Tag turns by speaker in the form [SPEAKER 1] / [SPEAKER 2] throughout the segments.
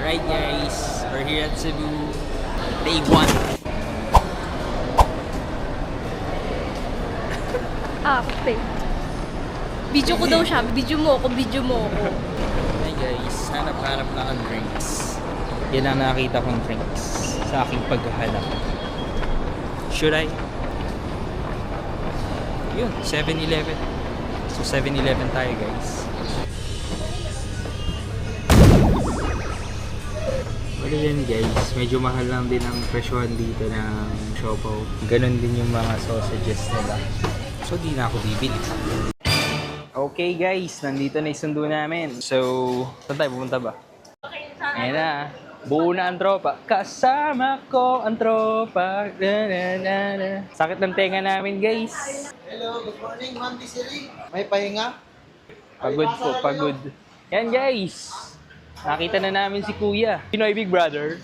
[SPEAKER 1] Alright guys, we're here at Cebu. Day 1.
[SPEAKER 2] Ate. Video ko daw siya. Video mo ako.
[SPEAKER 1] Hi guys, hanap-hanap na ang drinks. Yan ang nakita kong drinks sa aking paghahanap. Should I? Yun, 7-Eleven. So 7-Eleven tayo guys. Ano yan guys, medyo mahal lang din ang presyohan dito ng siopaw. Ganon din yung mga sausages nila. So di na ako bibili. Okay guys, nandito na yung sundo namin. So, saan tayo pupunta ba? Ayan na. Buo na ang tropa. Kasama ko ang tropa. Sakit ng tenga namin guys.
[SPEAKER 3] Hello, good morning, Ma'am Desiree. May pahinga?
[SPEAKER 1] Pagod po, pagod. Yan guys. Nakita na namin si Kuya. Pinoy Big Brother.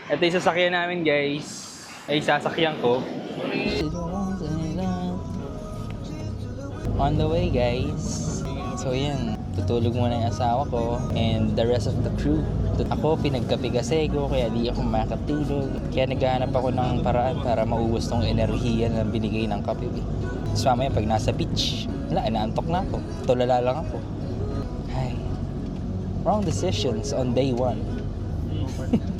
[SPEAKER 1] Ito yung sasakyan namin guys. Ay, sasakyan ko. On the way guys. So yan, tutulog muna yung asawa ko and the rest of the crew. Ako pinagkape kasi ko kaya di ako makatulog. Kaya naghahanap ako ng paraan para maubos tong enerhiya na binigay ng kape. So mamaya pag nasa beach, wala, inaantok na ako. Tulala lang ako. Ay, wrong decisions on day 1.